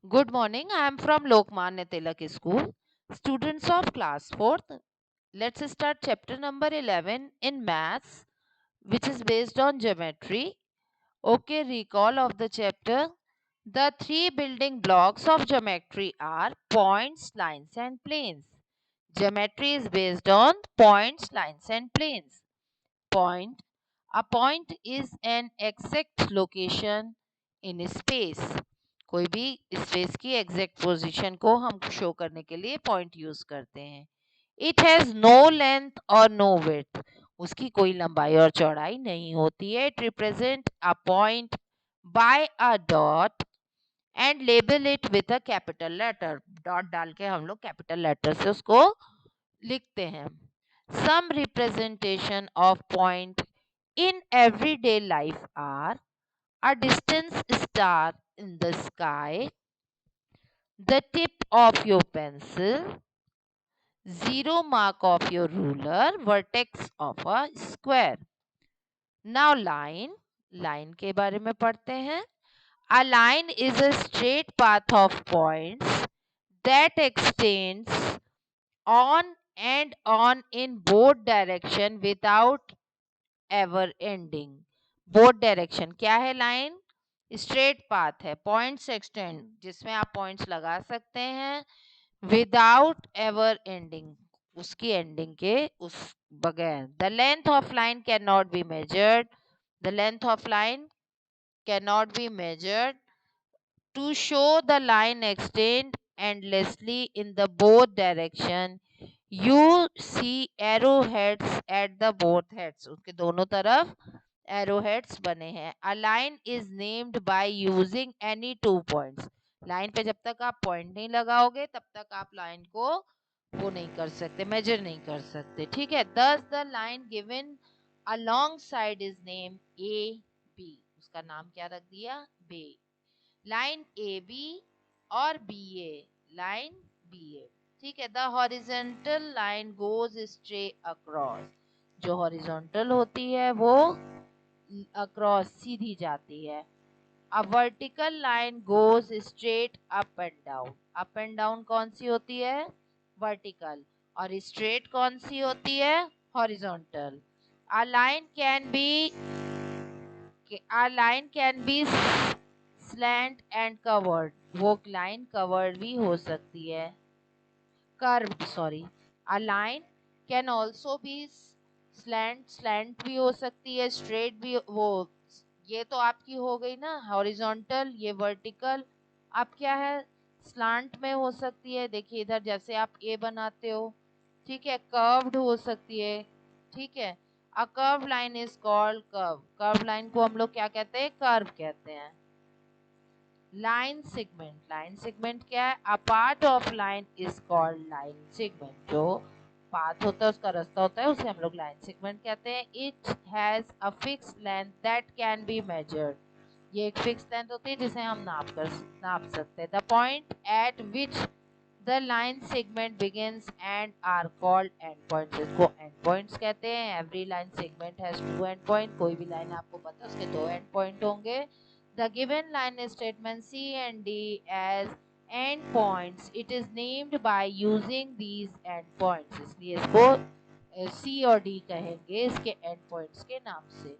Good morning. I am from Lokmanya Tilak School. Students of class 4th, let's start chapter number 11 in maths, which is based on geometry. Okay, recall of the chapter. The three building blocks of geometry are points, lines, and planes. Geometry is based on points, lines, and planes. Point. A point is an exact location in space. कोई भी space की exact position को हम show करने के लिए point use करते हैं. इट हैज नो लेंथ और नो विड्थ. उसकी कोई लंबाई और चौड़ाई नहीं होती है. It represent a point by a dot and label it with a capital letter. Dot डाल के हम लोग कैपिटल लेटर से उसको लिखते हैं. Some representation of point in everyday life are a distant star in the sky, the tip of your pencil, zero mark of your ruler, vertex of a square. Now line के बारे में पढ़ते हैं. A line is a straight path of points that extends on and on in both direction without ever ending. Both direction क्या है? Line straight path है, points extend जिसमें आप पॉइंट्स लगा सकते हैं विदाउट एवर एंडिंग, उसकी एंडिंग के उस बगैर. The length of line can not be measured. The length of line can not be measured. To show the line extend endlessly in the both direction. You see arrowheads at the both heads. उसके दोनों तरफ arrowheads बने हैं. A line is named by using any two points. Line पे जब तक आप point नहीं लगाओगे तब तक आप लाइन को वो नहीं कर सकते, मेजर नहीं कर सकते. ठीक है. Thus the line given alongside is named AB. उसका नाम क्या रख दिया? B. लाइन ए बी और बी ए. लाइन बी ए. ठीक है. The horizontal line goes straight across. जो हॉरिजॉन्टल होती है वो अक्रॉस सीधी जाती है. A vertical line goes straight up and down. Up and down कौन सी होती है? वर्टिकल. और स्ट्रेट कौन सी होती है? Horizontal. A line can be slant and covered. वो लाइन कवर्ड भी हो सकती है, curved sorry. A line can also be slant भी हो सकती है, स्ट्रेट भी. वो ये तो आपकी हो गई ना हॉरिजॉन्टल, ये वर्टिकल. अब क्या है? स्लांट में हो सकती है. देखिए इधर जैसे आप ए बनाते हो, ठीक है, कर्व्ड हो सकती है. ठीक है. A curve line is called curve. Curve line को हम लोग क्या कहते हैं? कर्व कहते हैं. Line segment. लाइन सेगमेंट क्या है? A part of line is called line segment. जो पाथ होता है, उसका रास्ता होता है, उसे हम लोग लाइन सेगमेंट कहते हैं. It has a fix length that can be measured. ये एक फिक्स लेंथ होती है जिसे हम नाप सकते हैं. The point at which the line segment begins and are called end points. इसको एंड पॉइंट्स कहते हैं. Every line segment has two end point. कोई भी लाइन आपको पता है उसके दो एंड पॉइंट होंगे. The given line statement C and D as endpoints. It is named by using these endpoints. इसलिए इसको C और D कहेंगे इसके endpoints के नाम से.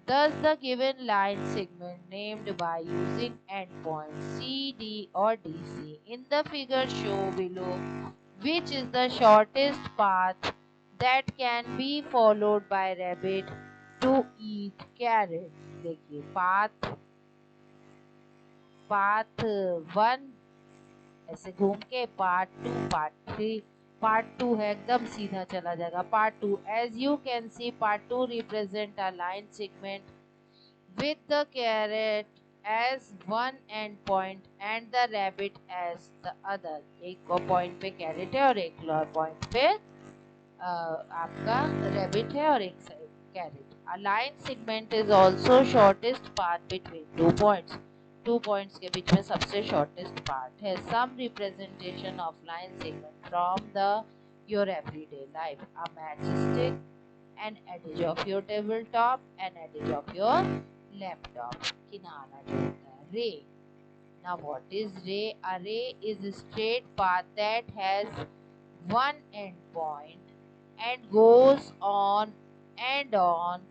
Thus the given line segment named by using endpoints C, D or DC in the figure show below, which is the shortest path that can be followed by rabbit to eat carrot. देखिए part one ऐसे घूम के, part two, part three. Part two है एकदम सीधा चला जाएगा. Part two, as you can see, part two represent a line segment with the carrot as one end point and the rabbit as the other. एक point पे carat है और एक पॉइंट पे आपका रैबिट है और एक carat. A line segment is also shortest path between two points. Two points के बीच में सबसे शॉर्टेस्ट पार्ट है. Some representation of line segment from the your everyday life. A matchstick, an edge of your tabletop, an edge of your laptop. किनारा जो होता है रे. Now what is ray? A ray is a straight path that has one end point and goes on and on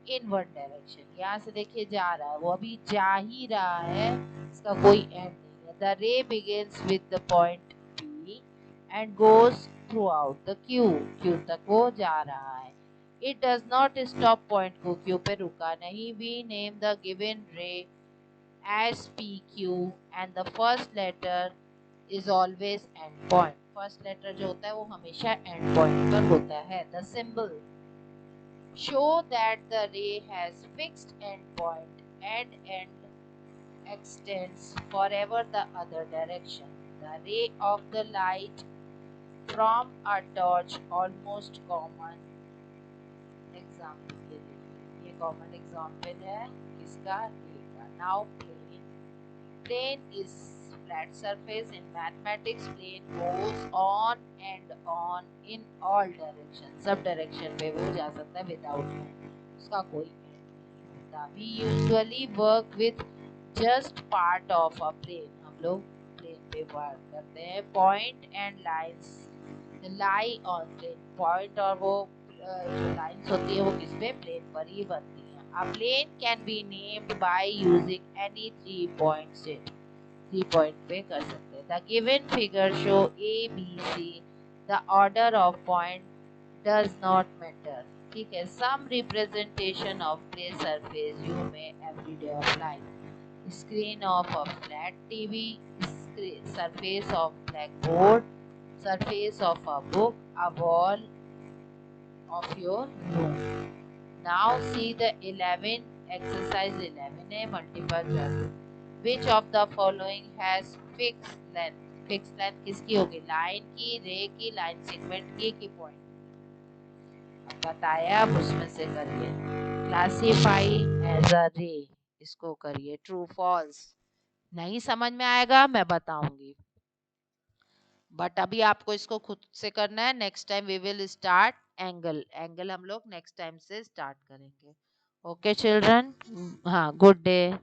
in one direction. यहाँ से देखिए जा रहा है, वो अभी जा ही रहा है, इसका कोई एंड नहीं है. The ray begins with the point P and goes throughout the Q. Q तक वो जा रहा है. It does not stop point को Q पे रुका नहीं. We name the given ray as PQ and the first letter is always end point. First letter जो होता है वो हमेशा end point पर होता है. The symbol show that the ray has fixed end point and end extends forever the other direction. The ray of the light from a torch almost common example. ये common example है किसका? ray का. Now plane is flat surface. In mathematics, plane goes on and on in all directions. सब direction पे वो जा सकता है without end. उसका कोई end नहीं होता. We usually work with just part of a plane. हम लोग plane पे work करते हैं. Point and lines lie on plane. Point और वो जो lines होती है वो किस पे? Plane पर ही बनती है. A plane can be named by using any 3-point set. 3-point पे कर सकते हैं. The given figure show A, B, C. The order of point does not matter. ठीक है. Some representation of play surface you may everyday of life. Screen of a flat TV, surface of blackboard, surface of a book, a wall of your room. Now see the 11 exercise 11 है multiple choice. Which of the following has fixed length? Fixed length किसकी होगी? Line की, रे की, line segment की point? बताया, अब उसमें से करिए. क्लासीफाई एज अ रे, इसको करिए. True false. नहीं समझ में आएगा मैं बताऊंगी, बट अभी आपको इसको खुद से करना है. Next time we will start angle. Angle हम लोग नेक्स्ट टाइम से स्टार्ट करेंगे. ओके चिल्ड्रन, हाँ, गुड डे.